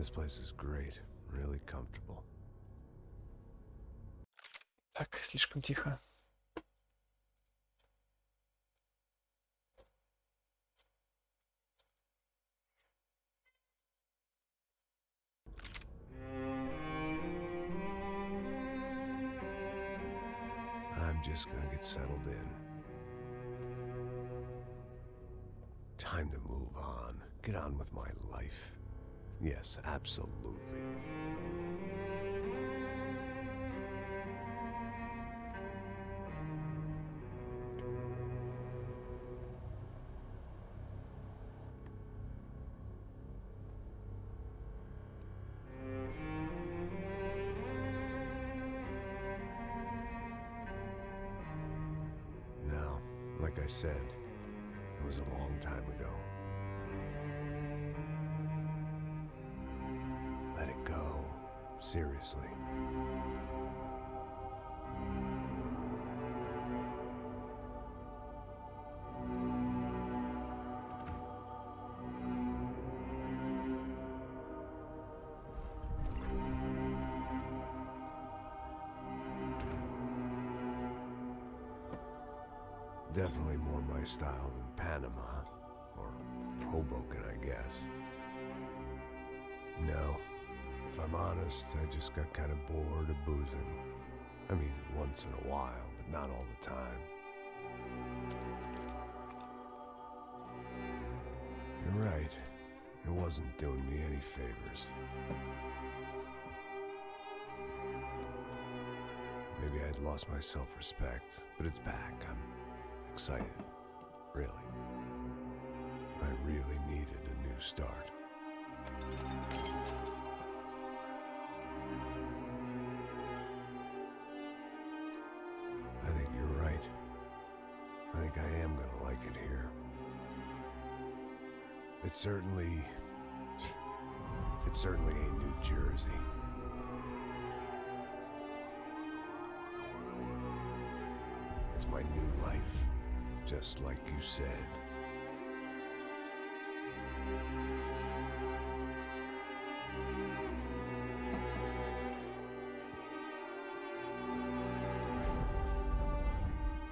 This place is great, really comfortable. Так, слишком тихо. I'm just gonna get settled in. Time to move on. Get on with my life. Yes, absolutely. Now, like I said, it was a long time ago. Let it go. Seriously. Definitely more my style than Panama, or Hoboken, I guess. No, if I'm honest, I just got kind of bored of boozing. I mean, once in a while, but not all the time. You're right, it wasn't doing me any favors. Maybe I'd lost my self-respect, but it's back. I'm excited, really. I really needed a new start. I think you're right. I think I am gonna like it here. It certainly ain't New Jersey. It's my new life, just like you said.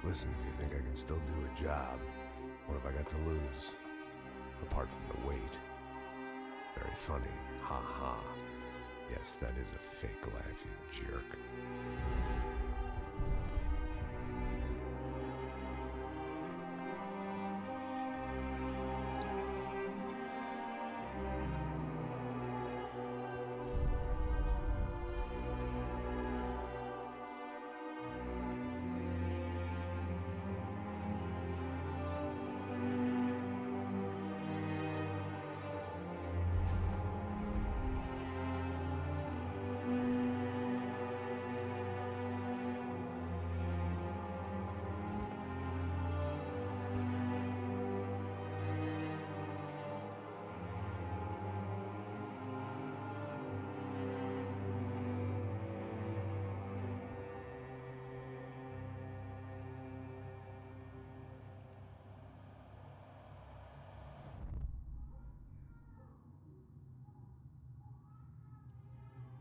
Listen, if you think I can still do a job, what have I got to lose? Apart from the weight. Very funny. Ha ha. Yes, that is a fake laugh, you jerk.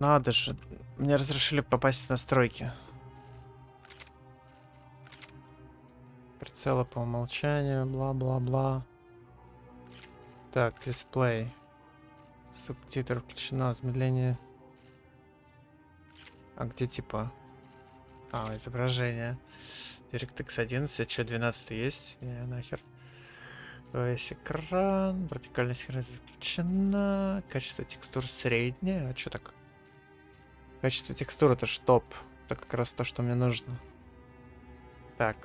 Надо же, мне разрешили попасть в настройки. Прицелы по умолчанию, бла-бла-бла. Так, дисплей. Субтитры включено, замедление. А где типа? А, изображение. DirectX 11, а что, 12 есть? Не, нахер. Весь экран, вертикальная синхронизация включена. Качество текстур среднее. А что так? Качество текстур это ж топ. Это как раз то, что мне нужно. Так.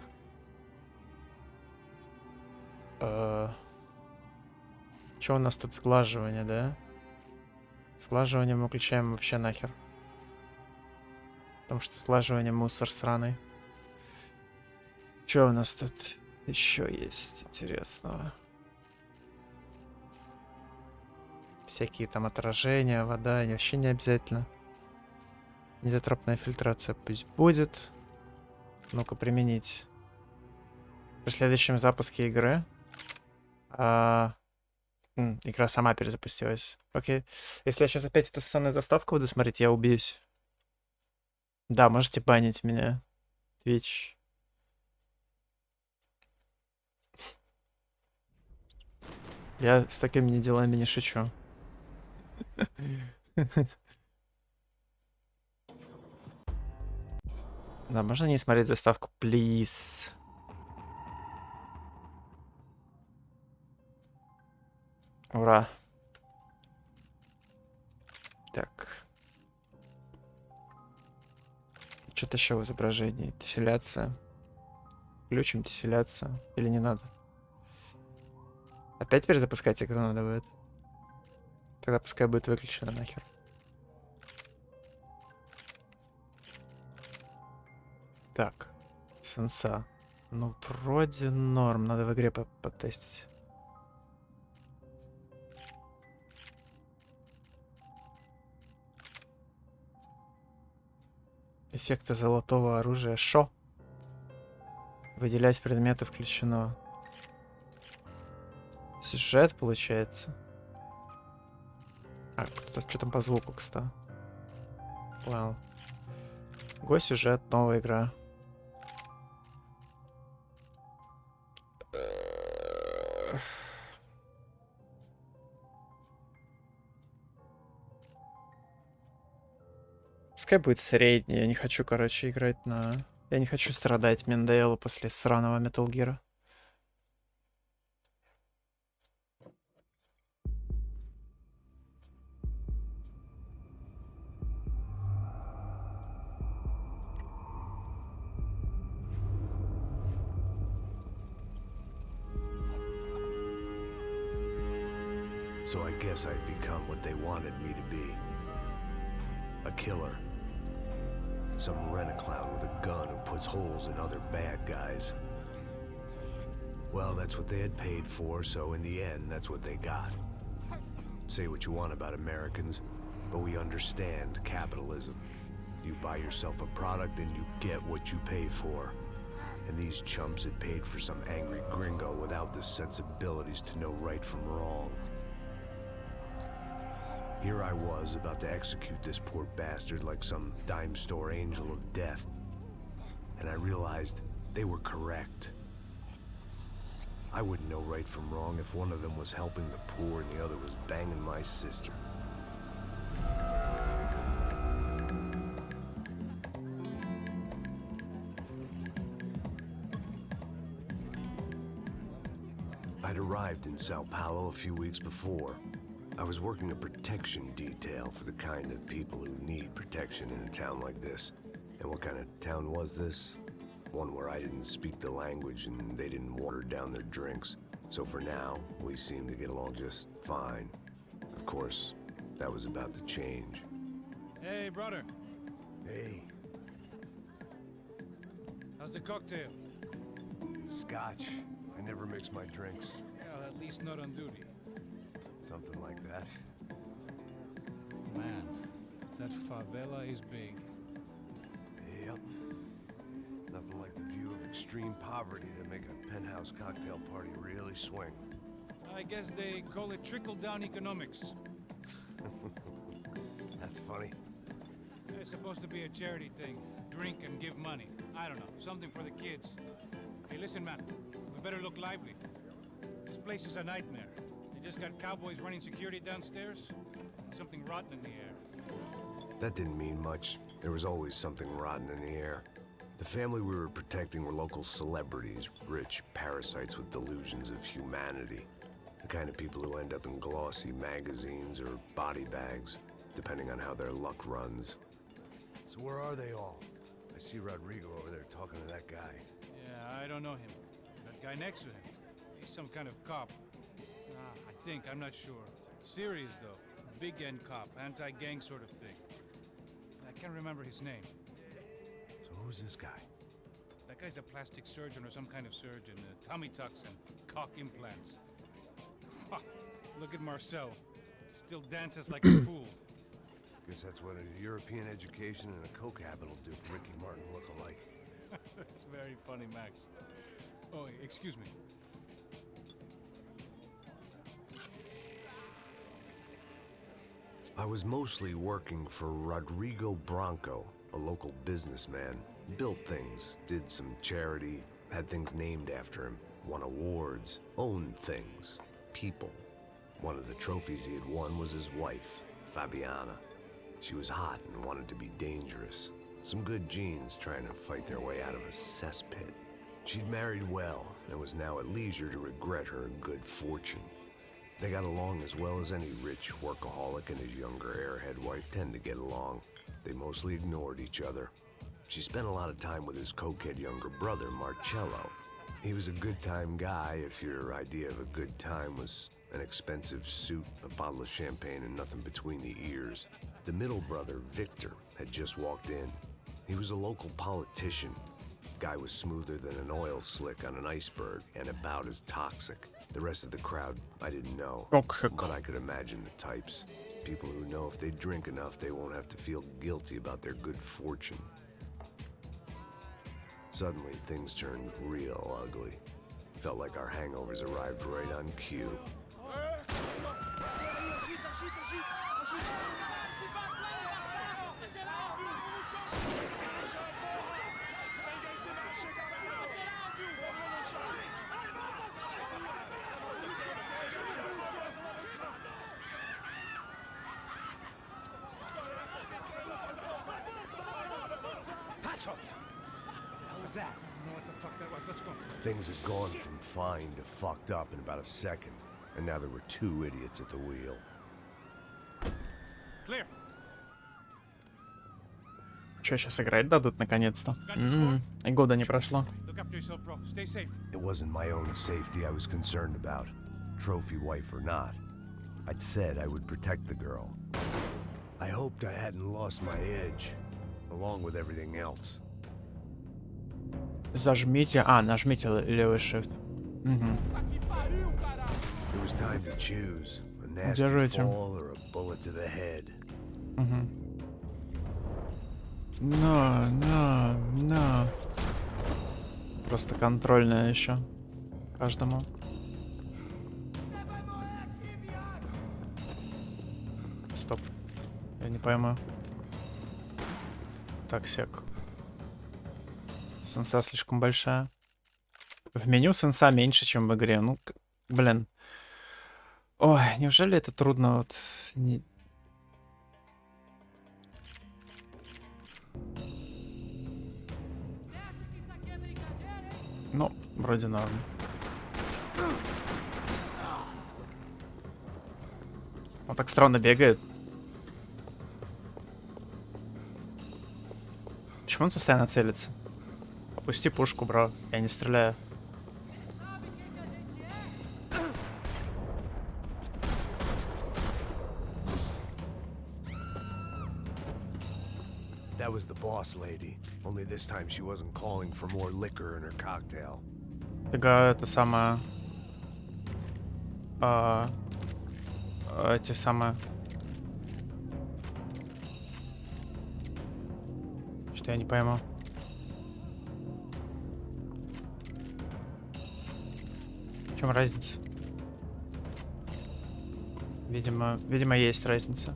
Что у нас тут сглаживание, да? Сглаживание мы выключаем вообще нахер. Потому что сглаживание мусор сраный. Что у нас тут еще есть интересного? Всякие там отражения, вода, вообще не обязательно. Изотропная фильтрация пусть будет. Ну-ка, применить. При следующем запуске игры Игра сама перезапустилась. Окей. Если я сейчас опять эту ссаную заставку буду смотреть, я убьюсь. Да, можете банить меня. Twitch. Я с такими делами не шучу. Да, можно не смотреть заставку, please? Ура. Так. Что-то еще в изображении. Тесселяция. Включим тесселяцию. Или не надо? Опять перезапускать игру надо будет? Тогда пускай будет выключено нахер. Так. Сенса. Ну, вроде норм. Надо в игре потестить. Эффекты золотого оружия. Шо? Выделять предметы включено. Сюжет получается. А, что там по звуку, кстати? Вау. Го-сюжет, новая игра. Пускай будет средний. Я не хочу, короче, играть на... Я не хочу страдать Менделу после сраного Metal Gear. So I guess I'd become what they wanted me to be. A killer. Some rent-a-clown with a gun who puts holes in other bad guys. Well, that's what they had paid for, so in the end, that's what they got. Say what you want about Americans, but we understand capitalism. You buy yourself a product and you get what you pay for. And these chumps had paid for some angry gringo without the sensibilities to know right from wrong. Here I was, about to execute this poor bastard like some dime store angel of death. And I realized they were correct. I wouldn't know right from wrong if one of them was helping the poor and the other was banging my sister. I'd arrived in Sao Paulo a few weeks before. I was working a protection detail for the kind of people who need protection in a town like this. And what kind of town was this? One where I didn't speak the language and they didn't water down their drinks. So for now, we seemed to get along just fine. Of course, that was about to change. Hey, brother. Hey. How's the cocktail? It's scotch. I never mix my drinks. Well, at least not on duty. Something like that. Man, that favela is big. Yep. Nothing like the view of extreme poverty to make a penthouse cocktail party really swing. I guess they call it trickle-down economics. That's funny. It's supposed to be a charity thing. Drink and give money. I don't know, something for the kids. Hey, listen, man. We better look lively. This place is a nightmare. They just got cowboys running security downstairs. Something rotten in the air. That didn't mean much. There was always something rotten in the air. The family we were protecting were local celebrities, rich parasites with delusions of humanity. The kind of people who end up in glossy magazines or body bags, depending on how their luck runs. So where are they all? I see Rodrigo over there talking to that guy. Yeah, I don't know him. That guy next to him. He's some kind of cop. I think, I'm not sure. Serious, though. Big end cop, anti-gang sort of thing. I can't remember his name. So who's this guy? That guy's a plastic surgeon or some kind of surgeon. Tummy tucks and cock implants. Ha! Look at Marcel. Still dances like a fool. Guess that's what a European education and a coke habit will do for Ricky Martin look-alike. That's very funny, Max. Oh, excuse me. I was mostly working for Rodrigo Branco, a local businessman. Built things, did some charity, had things named after him, won awards, owned things, people. One of the trophies he had won was his wife, Fabiana. She was hot and wanted to be dangerous. Some good genes trying to fight their way out of a cesspit. She'd married well and was now at leisure to regret her good fortune. They got along as well as any rich workaholic and his younger airhead wife tend to get along. They mostly ignored each other. She spent a lot of time with his cokehead younger brother, Marcello. He was a good-time guy if your idea of a good time was an expensive suit, a bottle of champagne, and nothing between the ears. The middle brother, Victor, had just walked in. He was a local politician. Guy was smoother than an oil slick on an iceberg and about as toxic. The rest of the crowd, I didn't know, but I could imagine the types. People who know if they drink enough, they won't have to feel guilty about their good fortune. Suddenly, things turned real ugly. Felt like our hangovers arrived right on cue. Things had gone from fine to fucked up in about a second, and now there were two idiots at the wheel. Clear. Че, сейчас играть дадут наконец-то? И года не прошло. Look after yourself, bro. Stay safe. It wasn't my own safety I was concerned about, trophy wife or not. I'd said I would protect the girl. I hoped I hadn't lost my edge, along with everything else. Зажмите... нажмите левый shift. It was time to choose, a nasty Держите. fall or a bullet to the head. На. Просто контрольная еще. Каждому. Стоп. Я не пойму. Так, сек. Сенса слишком большая. В меню сенса меньше, чем в игре. Ну, блин. Ой, неужели это трудно вот... Ну, вроде норм. Он так странно бегает. Почему он постоянно целится? Опусти пушку, бро. Я не стреляю. That was the boss lady. Only this time she wasn't calling for more liquor in her cocktail. Фига, это самое... эти самые... Что я не пойму. В чем разница? Видимо, есть разница.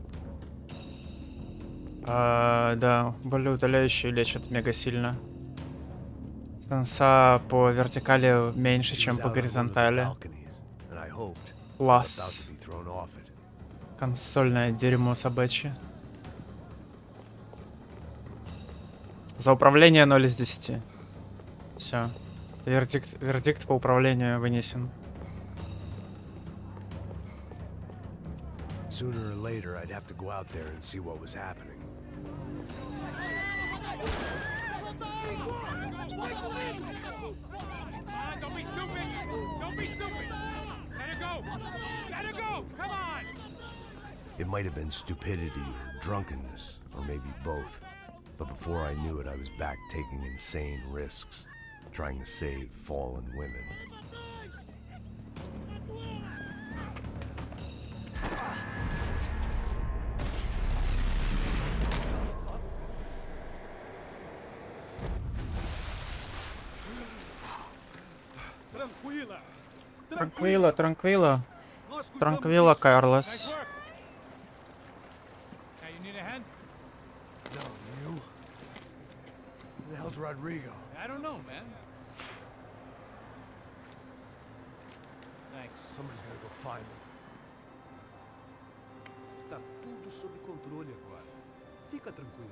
Да, болеутоляющие лечат мега сильно. Сенса по вертикали меньше, чем по горизонтали. Класс. Консольное дерьмо собачье. За управление 0 из 10. Все. Вердикт по управлению вынесен. Sooner or later, I'd have to go out there and see what was happening. Don't be stupid! Don't be stupid! Let her go! Let her go! Come on! It might have been stupidity or drunkenness, or maybe both. But before I knew it, I was back taking insane risks, trying to save fallen women. Транквила, Карлос. No, you? Who the hell's Rodrigo? I don't know, man. Thanks. Somebody's gotta go find him. Está tudo sob controle agora. Fica tranquilo.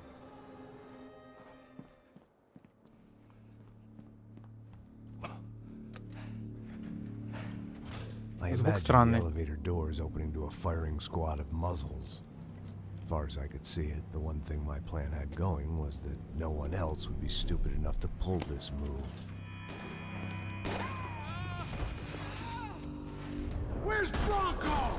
I Звук imagine the странный. elevator doors opening to a firing squad of muzzles. As far as I could see it, the one thing my plan had going was that no one else would be stupid enough to pull this move. Where's Bronco?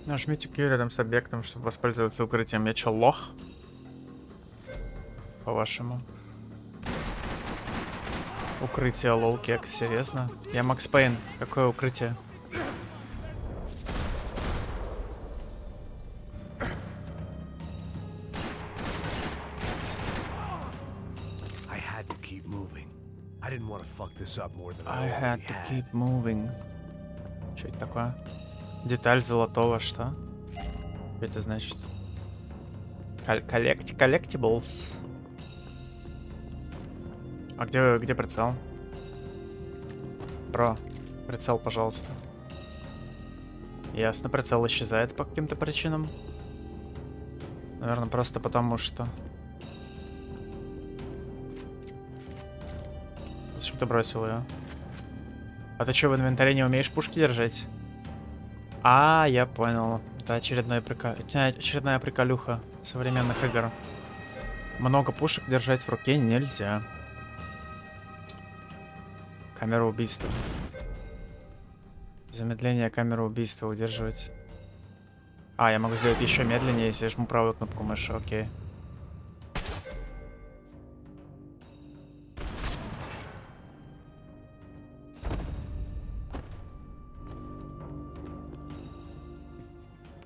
Нажмите Q рядом с объектом, чтобы воспользоваться укрытием. Я чё, лох? По-вашему? Укрытие, лол, кек, серьезно? Я Макс Пейн. Какое укрытие? I had to keep moving. I didn't want to fuck this up more than I I had already to had. keep moving. Что это такое? Деталь золотого, что? Что это значит? Collectibles. А где прицел? Бро, прицел, пожалуйста. Ясно, прицел исчезает по каким-то причинам. Наверное, просто потому что... Зачем ты бросил ее? А ты что, в инвентаре не умеешь пушки держать? А, я понял. Это очередная приколюха современных игр. Много пушек держать в руке нельзя. Камера убийства. Замедление камеры убийства удерживать. А, я могу сделать еще медленнее, если я жму правую кнопку мыши. Окей.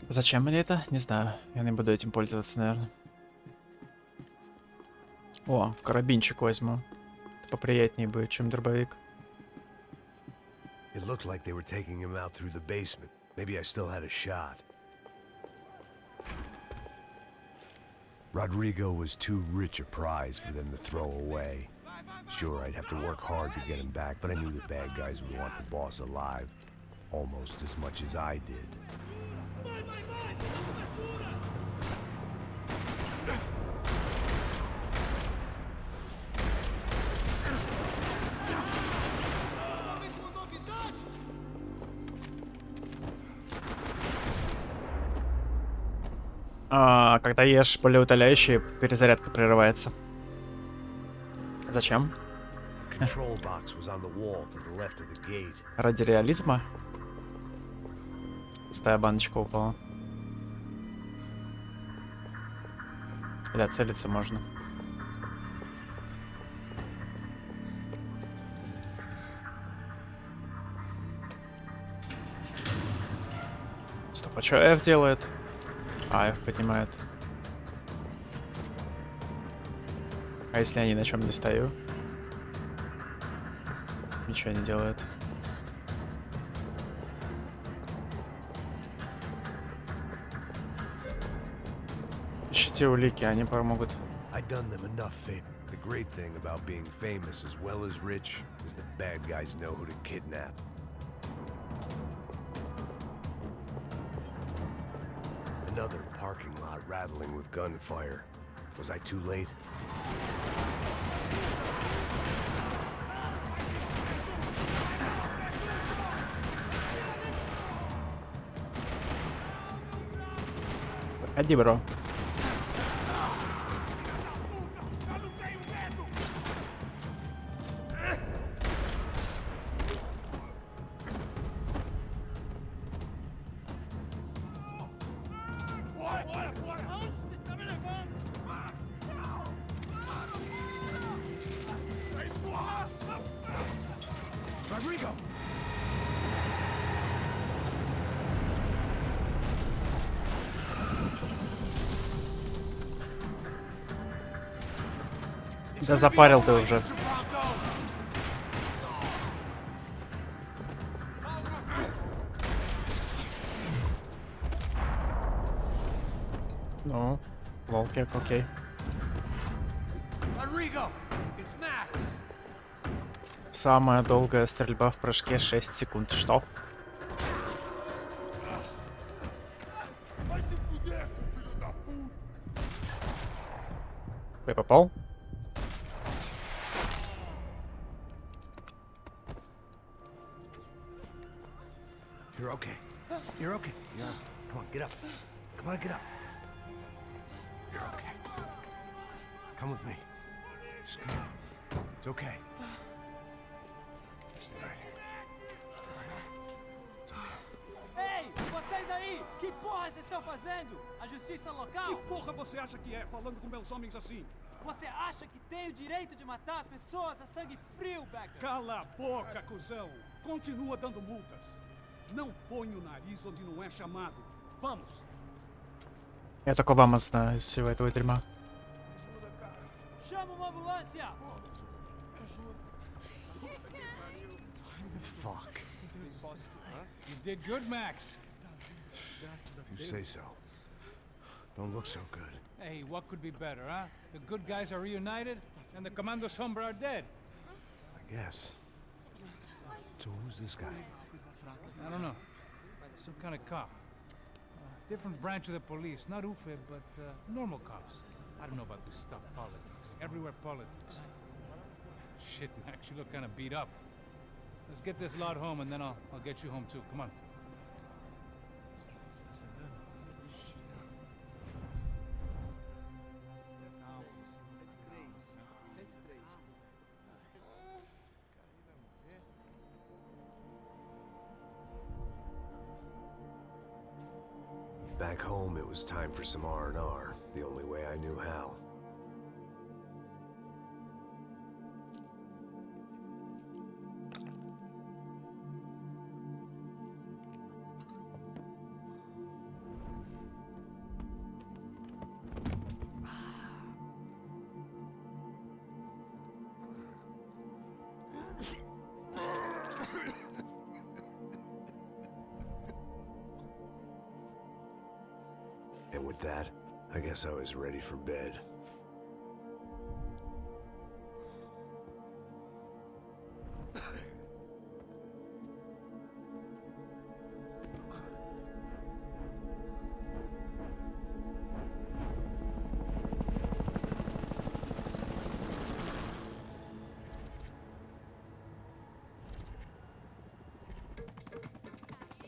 Зачем мне это? Не знаю. Я не буду этим пользоваться, наверное. О, карабинчик возьму. Это поприятнее будет, чем дробовик. It looked like they were taking him out through the basement. Maybe I still had a shot. Rodrigo was too rich a prize for them to throw away. Sure, I'd have to work hard to get him back, but I knew the bad guys would want the boss alive. Almost as much as I did. Когда ешь болеутоляющие, перезарядка прерывается. Зачем? Control box was on the wall to the left of the gate. Ради реализма? Пустая баночка упала. Или целиться можно. Стоп, а что F делает? А, F поднимает. А если я ни на чем не стою? Ничего не делает. Ищите улики, они помогут. I'd done them enough favor. The great thing about being famous as well as rich is the bad guys know who to kidnap. Another parking lot rattling with gunfire. Was I too late? Ходи, бро. Rodrigo! Да запарил ты уже. Ну, лолки, окей. Самая долгая стрельба в прыжке 6 секунд. Что? Ты попал? You're okay. You're okay. Yeah. Come on, get up. Come on, get up. You're okay. Come with me. Just come on. It's okay. Stay right here. It's okay. Ei, vocês aí! Que porra vocês estão fazendo? A justiça local? Que porra você acha que é, falando com meus homens assim? Você acha que tem o direito de matar as pessoas a sangue frio, Becker? Cala a boca, cuzão! Continua dando multas. Não põe o nariz onde não é chamado. Vamos! Я только вам знаю из всего этого дерьма. Chama uma ambulância! Fuck. You did good, Max. You say so. Don't look so good. Hey, what could be better, huh? The good guys are reunited, and the Commando Sombra are dead. I guess. So who's this guy? I don't know. Some kind of cop. Different branch of the police. Not UFE, but normal cops. I don't know about this stuff, politics. Everywhere politics. Shit, Max, you look kind of beat up. Let's get this lot home, and then I'll get you home too. Come on. Back home, it was time for some R&R, the only way I knew how. And with that, I guess I was ready for bed.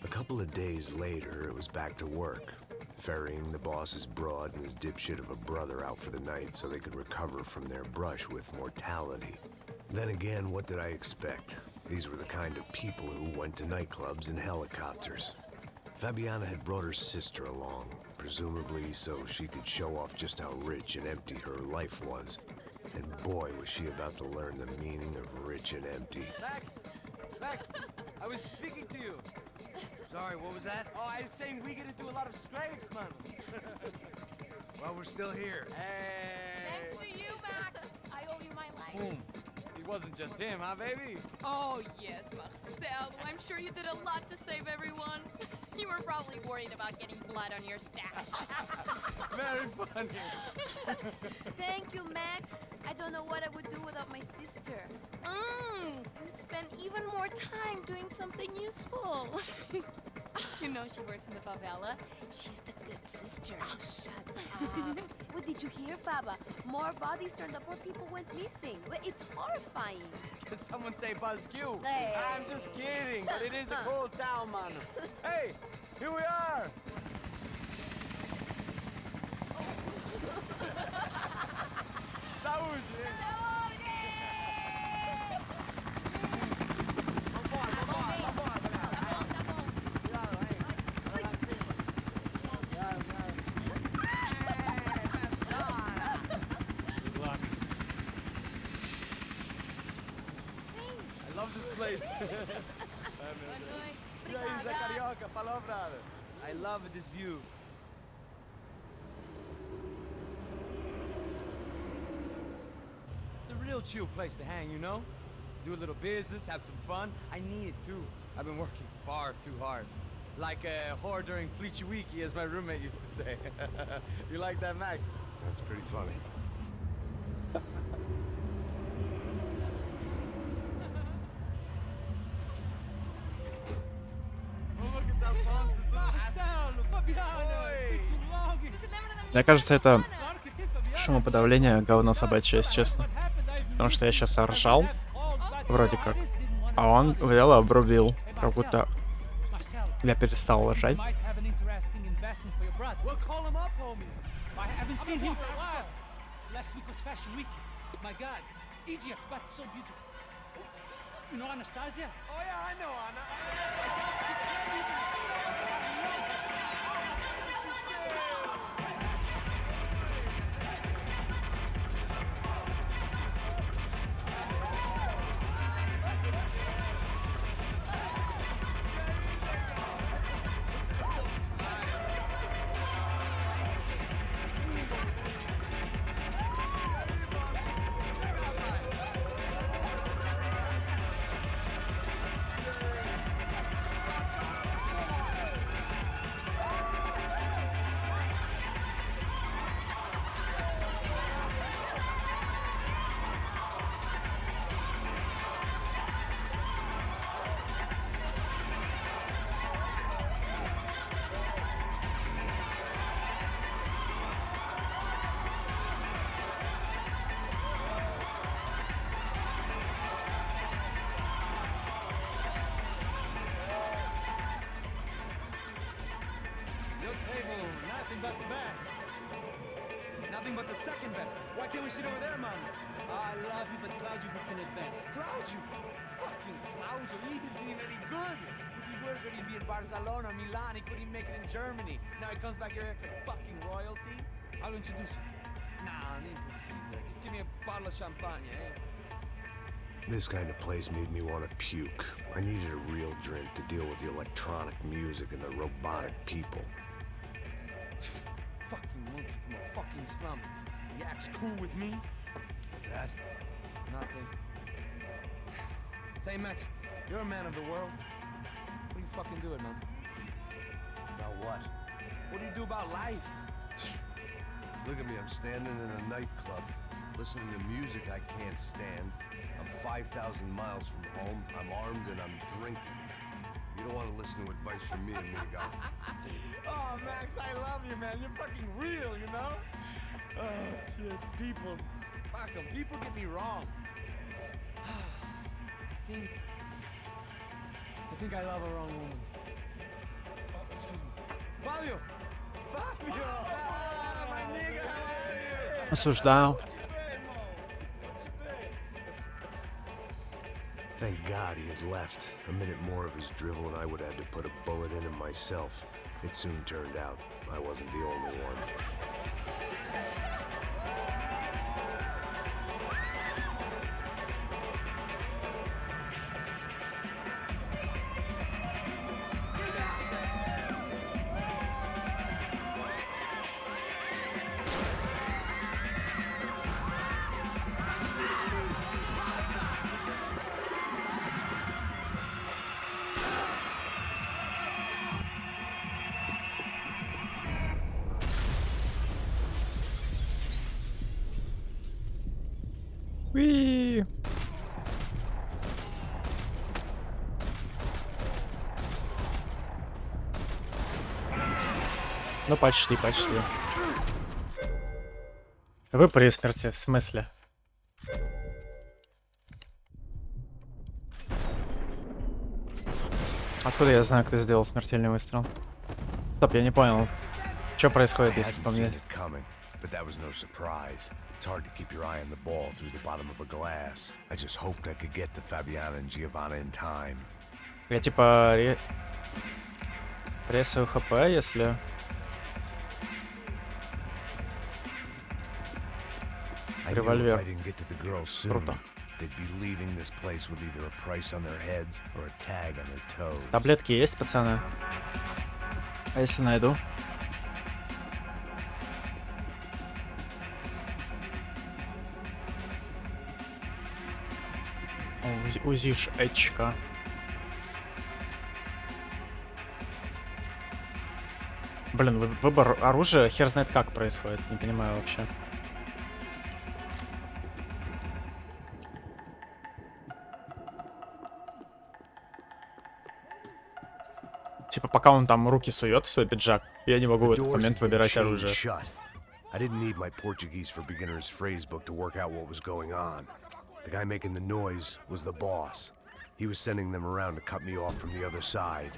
A couple of days later, it was back to work. Ferrying the boss's broad and his dipshit of a brother out for the night so they could recover from their brush with mortality. Then again, what did I expect? These were the kind of people who went to nightclubs in helicopters. Fabiana had brought her sister along, presumably so she could show off just how rich and empty her life was. And boy, was she about to learn the meaning of rich and empty. Max! Max! I was speaking to you! Sorry, what was that? Oh, I was saying we get to do a lot of scrapes, man. Well, we're still here. Hey! Thanks to you, Max. I owe you my life. Boom. It wasn't just him, huh, baby? Oh, yes, Marcel. I'm sure you did a lot to save everyone. You were probably worried about getting blood on your stash. Very funny. Thank you, Max. I don't know what I would do without my sister. Spend even more time doing something useful. You know she works in the favela. She's the good sister. Oh, shut up. Well, did you hear, Faba? More bodies turned up where people went missing. Well, it's horrifying. Did someone say Buzz Q? Hey. I'm just kidding, but it is a cold town, man. Hey, here we are. Saúde! I love this place. E aí, Zé Carioca, falou, brother. I love this view. It's a chill place to hang, you know? Do a little business, have some fun. I need it too. I've been working far too hard. Like a whore during Fleechy-Weeky, as my roommate used to say. You like that, Max? That's pretty funny. Oh, look, it's Alphonse's little Marcelo, Fabiano, Oi. it's too long. Мне кажется, это Claro que sim, Fabiano. шумоподавление говно собачье, если честно. Потому что я сейчас ржал, вроде как, а он взял и обрубил, как будто я перестал ржать. Might have an interesting investment for your brother. Well, call him up, homie. I haven't seen him for a while. Last week was Fashion Week. My God, Egypt, but so beautiful. You know Anastasia? Oh, yeah, I know, Anna. Your table, nothing but the best. Nothing but the second best. Why can't we sit over there, man? I love you, but Claudio booked in advance. Claudio. Fucking Claudio. He isn't even any good. If he were good, he'd be in Barcelona, Milan. He couldn't even make it in Germany. Now he comes back here acts like fucking royalty. I'll introduce you. Nah, name precisa. Just give me a bottle of champagne, eh? This kind of place made me want to puke. I needed a real drink to deal with the electronic music and the robotic people. Fucking monkey from a fucking slum. He acts cool with me. What's that? Nothing. Say, Max, you're a man of the world. What are you fucking doing, man? About what? What do you do about life? Look at me, I'm standing in a nightclub, listening to music I can't stand. I'm 5,000 miles from home, I'm armed and I'm drinking. You don't want to listen to advice from me, amigo. Oh, Max, I love you, man. You're fucking real, you know? Oh, shit. People. Fuck them. People get me wrong. I think I love a wrong woman. Oh, excuse me. Fabio! Fabio! Ah, my nigga, how are you? Осуждаю. Thank God he had left. A minute more of his drivel and I would have had to put a bullet in him myself. It soon turned out I wasn't the only one. Уи. Ну почти, почти. Вы при смерти, в смысле? Откуда я знаю, кто сделал смертельный выстрел? Стоп, я не понял. Что происходит, если по мне? But that was no surprise. It's hard to keep your eye on the ball through the bottom of a glass. I just hoped I could get to Fabiana and Giovanna in time. Я типа ресаю хп, если... Револьвер. Круто. They'd be leaving this place with either a price on their heads or a tag on their toes. Таблетки есть, пацаны? А если найду? УЗИшечка. Блин, выбор оружия хер знает как происходит. Не понимаю вообще. Типа пока он там руки сует в свой пиджак, я не могу в этот момент выбирать оружие. I didn't need my Portuguese for beginners phrase book to work out what was going on. The guy making the noise was the boss. He was sending them around to cut me off from the other side.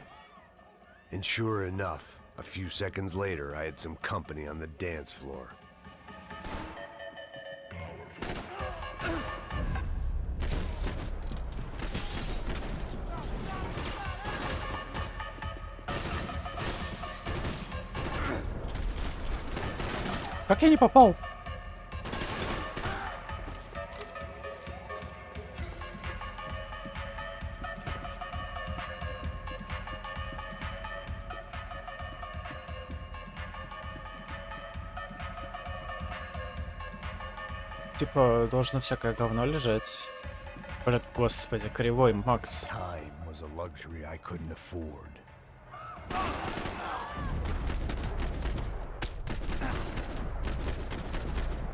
And sure enough, a few seconds later, I had some company on the dance floor. Как я не попал? Типа, должно всякое говно лежать. Блин, господи, кривой Макс. Time was a luxury I couldn't afford.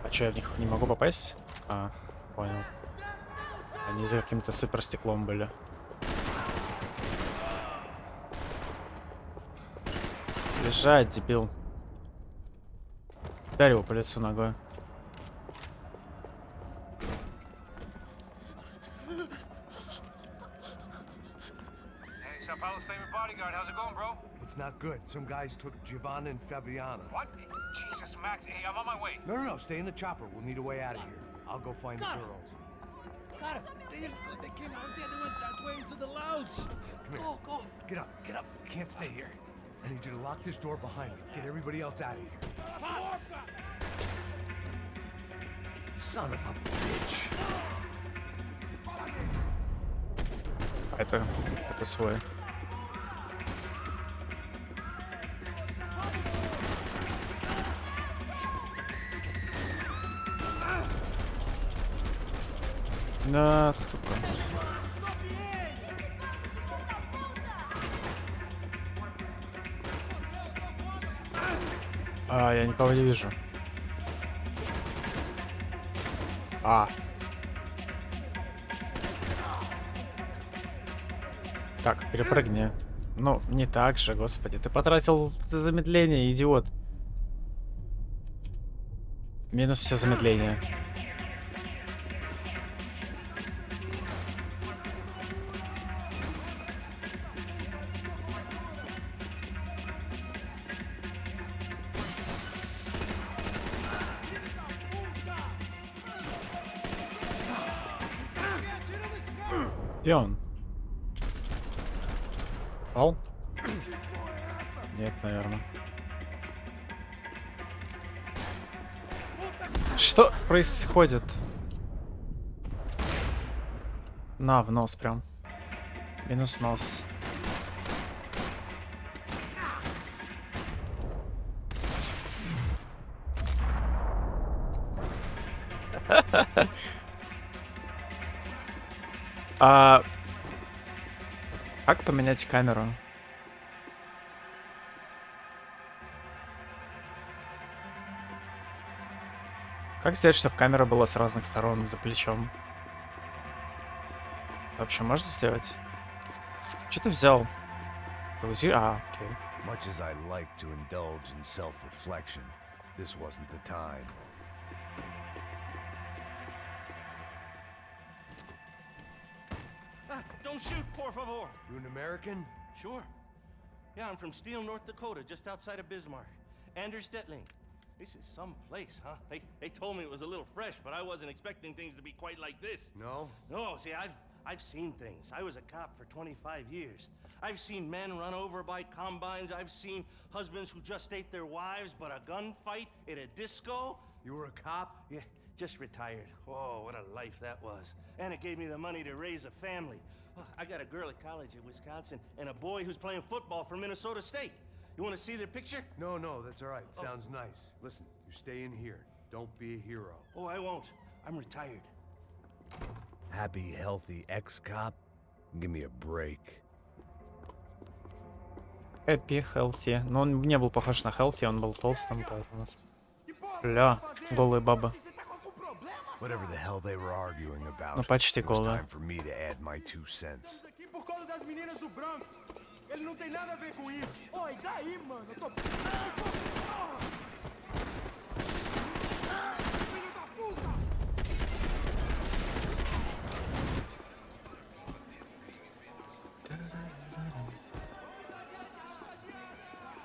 А чё, я в них не могу попасть? А, понял. Они за каким-то суперстеклом были. Лежать, дебил. Ударил по лицу ногой. Hey, Sao Paulo's favorite bodyguard. How's it going, bro? It's not good. Some guys took Giovanna and Fabiana. What? Jesus, Max. Hey, I'm on my way. No, stay in the chopper. We'll need a way out of here. I'll go find the girls. Got it. They came out there. They went that way into the lounge. Come here. Go. Get up. You can't stay here. I need you to lock this door behind me. Get everybody else out of here. Son of a bitch. Это свой. Да, сука. А, я никого не вижу. А. Так, перепрыгни. Ну, не так же, господи. Ты потратил замедление, идиот. Минус все замедление. Где он? Пал? Нет, наверное. Что происходит? На, в нос прям. Минус нос. Как поменять камеру? Как сделать, чтобы камера была с разных сторон за плечом? Вообще можно сделать? Что ты взял? Окей. Much as I like to indulge in self-reflection, this wasn't the time. Don't shoot, por favor. You an American? Sure. Yeah, I'm from Steele, North Dakota, just outside of Bismarck. Anders Detling. This is some place, huh? They told me it was a little fresh, but I wasn't expecting things to be quite like this. No? No, see, I've seen things. I was a cop for 25 years. I've seen men run over by combines. I've seen husbands who just ate their wives, but a gunfight at a disco. You were a cop? Yeah, just retired. Oh, what a life that was. And it gave me the money to raise a family. Oh, I got a girl at college at Wisconsin and a boy who's playing football for Minnesota State. You want to see their picture? No, that's all right. Sounds nice. Listen, you stay in here. Don't be a hero. Oh, I won't. I'm retired. Happy, healthy ex-cop? Give me a break. Happy, healthy. Но он не был похож на healthy, он был толстым, поэтому... Ля, голые бабы. Whatever the hell they were arguing about, Ну, почти it was голые. time for me to add my 2 cents. Aqui por causa das meninas do branco. Ele não tem nada a ver com isso. Oi, daí, mano? Eu tô... Filho da puta!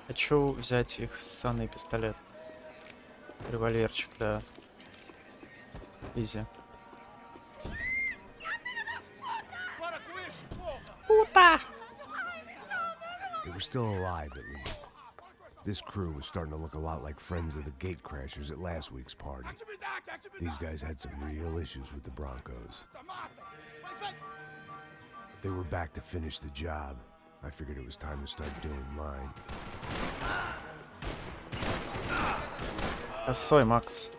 Хочу взять их ссаный пистолет. Револьверчик, да. Изи. They were still alive, at least. This crew was starting to look a lot like friends of the gatecrashers at last week's party. These guys had some real issues with the Broncos. They were back to finish the job. I figured it was time to start doing mine. Косой, Макс.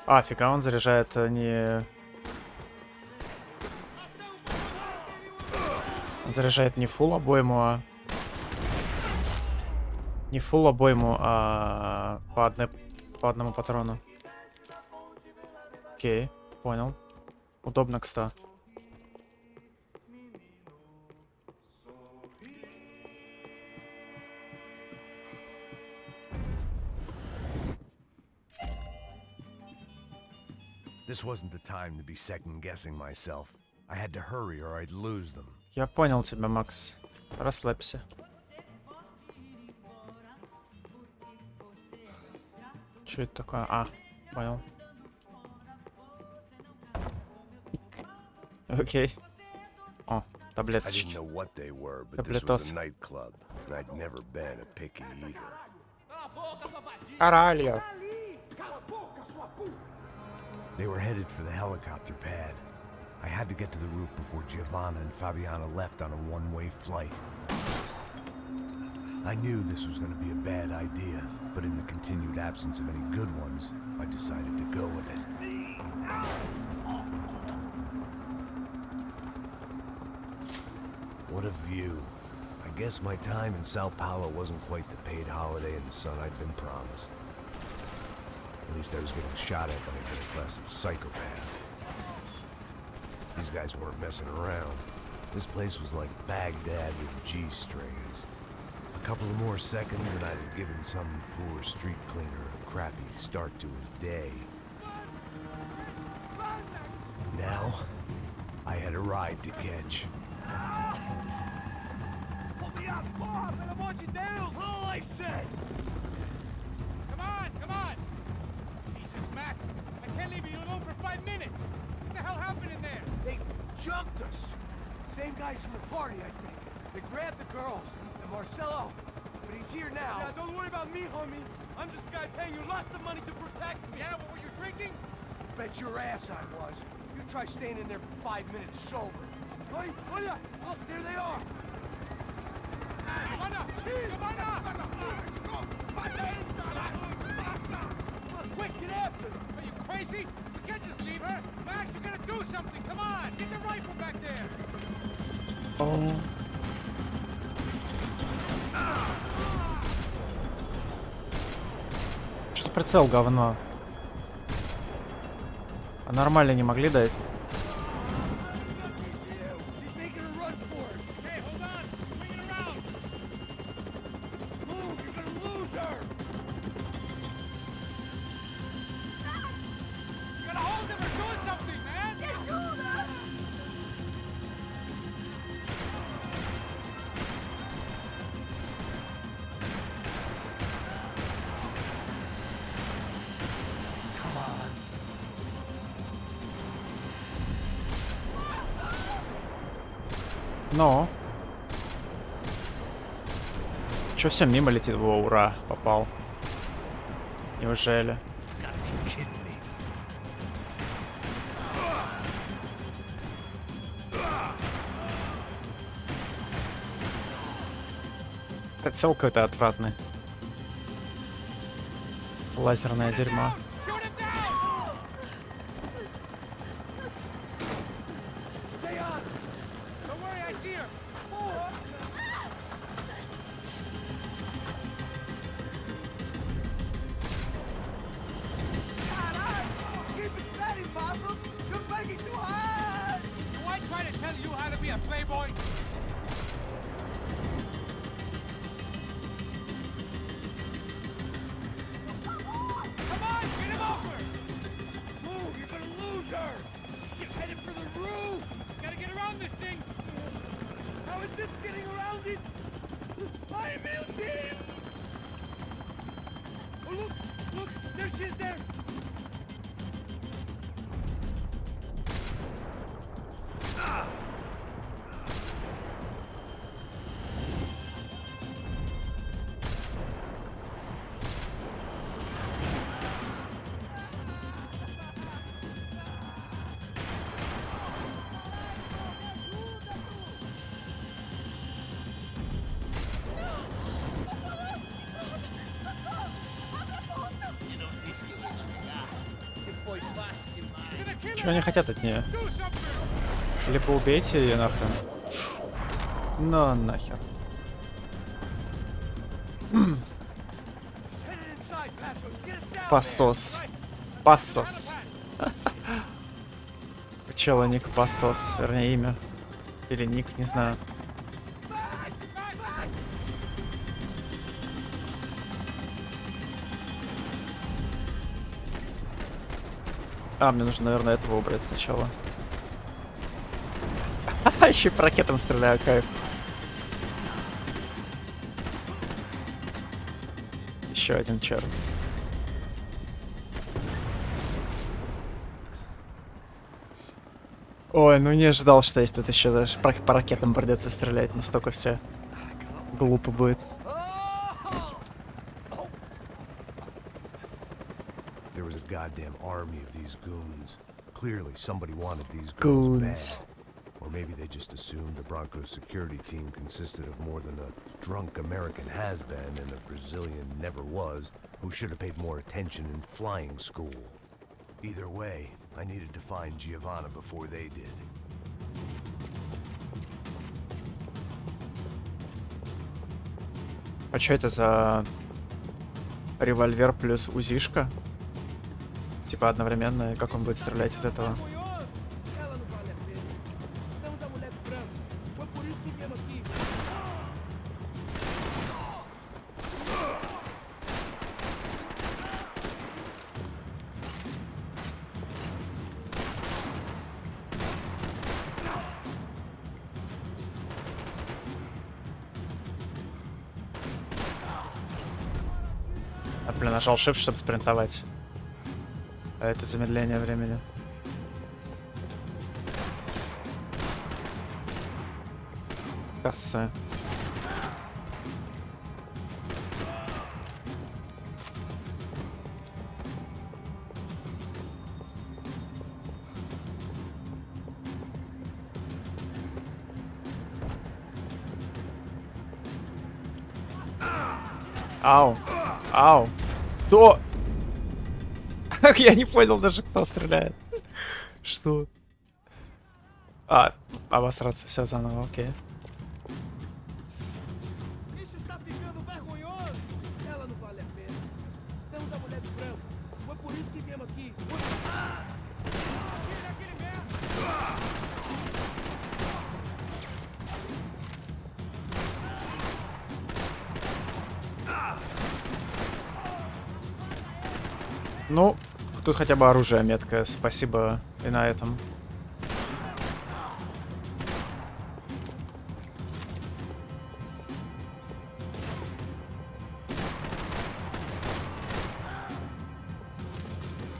А, фига, он заряжает не... Он заряжает не фул обойму, а... Не фул обойму, а по одному патрону. Окей, понял. Удобно, кстати. This wasn't the time to be second-guessing myself. I had to hurry or I'd lose them. Я понял тебя, Макс. Расслабься. Что это такое? А, понял. Окей. О, I didn't таблеточки. know what they were, but this was Таблетос. a nightclub, and I'd never been a picky eater. Каральо. They were headed for the helicopter pad. I had to get to the roof before Giovanna and Fabiana left on a one-way flight. I knew this was going to be a bad idea, but in the continued absence of any good ones, I decided to go with it. What a view. I guess my time in Sao Paulo wasn't quite the paid holiday in the sun I'd been promised. At least I was getting shot at by a middle-class psychopath. These guys weren't messing around. This place was like Baghdad with G-strings. A couple of more seconds and I'd have given some poor street cleaner a crappy start to his day. Now, I had a ride to catch. Put me up, porra, pelo amor de Deus! All I said! Come on, come on! Jesus, Max, I can't leave you alone for 5 minutes! What the hell happened in there? They jumped us. Same guys from the party, I think. They grabbed the girls and Marcelo, but he's here now. Yeah, don't worry about me, homie. I'm just a guy paying you lots of money to protect me. Yeah, what were you drinking? Bet your ass I was. You try staying in there for 5 minutes sober. Oi, olha! Look, there they are. Giovanna! Giovanna! Quick, get after them. Are you crazy? We can't just leave her! Max, you gotta do something! Come on! Get the rifle back there! О. Что прицел говно? А нормально не могли дать? She's making a run for it. Hey, hold on! Swing it around! Move, you're gonna lose her. You gotta hold them or do something, man! Come on. Но. Чё все мимо летит? Во, ура, попал. Неужели? Gotta be kidding me. Прицел какой-то отвратный. Лазерное дерьмо. Чего они хотят от нее? Либо убейте ее нахрен. Ну нахер. Пасос. Пасос. У чела ник Пасос. Вернее, имя. Или ник, не знаю. А, мне нужно, наверное, этого убрать сначала. Еще по ракетам стреляю, кайф. Еще один черт. Ой, ну не ожидал, что есть тут еще даже по ракетам придется стрелять. Настолько все глупо будет. Goddamn army of these goons. Clearly somebody wanted these girls bad. Or maybe they just assumed the Broncos security team consisted of more than a drunk American has-been and a Brazilian never-was who should have paid more attention in flying school. Either way, I needed to find Giovanna before they did. А что это за револьвер плюс узишка? Типа одновременно, и как он будет стрелять из этого? А, блин, нажал Shift, чтобы спринтовать. А это замедление времени. Касса. Ау. Ау. Кто? Я не понял даже, кто стреляет. Что? А, обосраться все заново, окей. Ну, тут хотя бы оружие меткое, спасибо и на этом.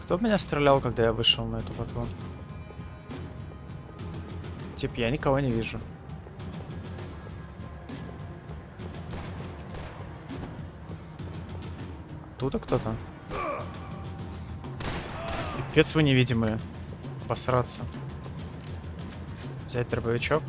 Кто в меня стрелял, когда я вышел на эту ботву? Типа, я никого не вижу. Оттуда кто-то? Пипец вы невидимые. Обосраться. Взять дробовичок.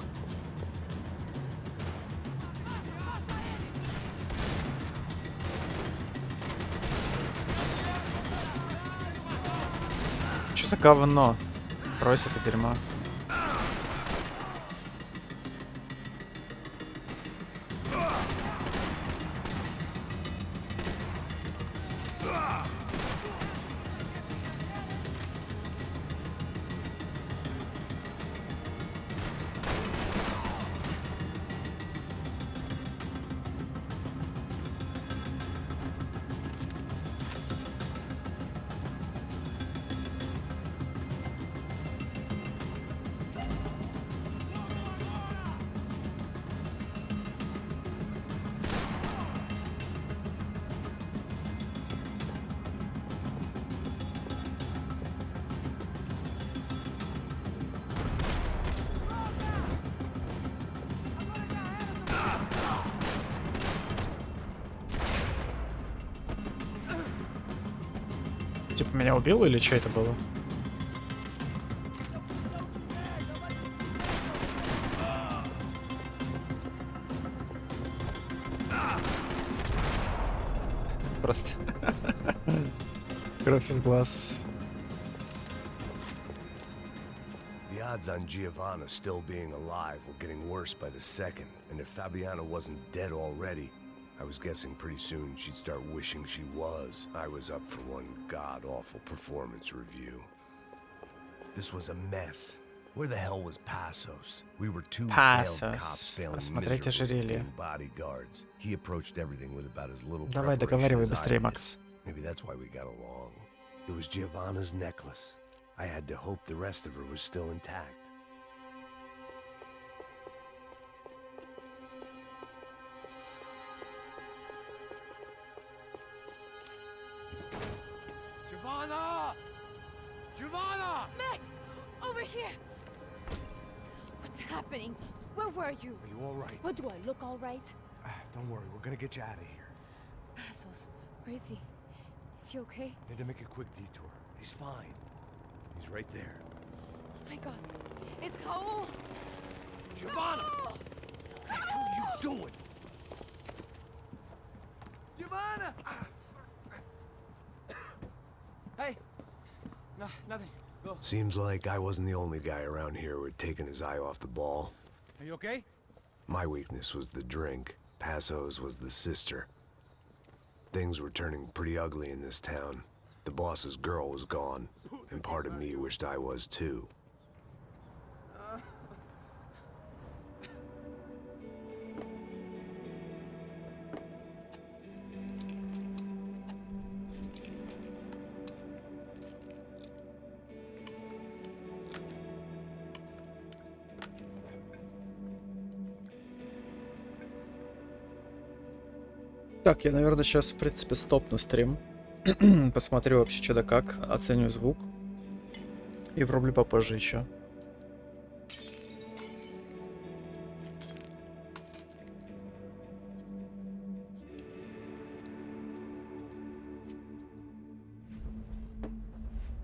Что за говно? Брось это дерьмо. Типа меня убил или что это было? Просто кровь из глаз. The odds on Giovanna still being alive were getting worse by the second, and if Fabiana wasn't dead already, I was guessing pretty soon she'd start wishing she was. I was up for one god-awful performance review. This was a mess. Where the hell was Passos? We were two failed cops failing miserably being bodyguards. He approached everything with about as little Давай, preparation договаривай as I быстрее, did. Макс. Maybe that's why we got along. It was Giovanna's necklace. I had to hope the rest of her was still intact. Giovanna! Giovanna! Max! Over here! What's happening? Where were you? Are you all right? What, do I look all right? Don't worry, we're gonna get you out of here. Passos, where is he? Is he okay? Need to make a quick detour. He's fine. He's right there. Oh my god. It's Raul! Giovanna! Raul! What the hell are you doing? Giovanna! Hey! No, nothing. Go. Seems like I wasn't the only guy around here who had taken his eye off the ball. Are you okay? My weakness was the drink. Passos was the sister. Things were turning pretty ugly in this town. The boss's girl was gone, and part of me wished I was too. Так, я, наверное, сейчас, в принципе, стопну стрим. Посмотрю вообще, что да как, оценю звук. И врублю попозже еще.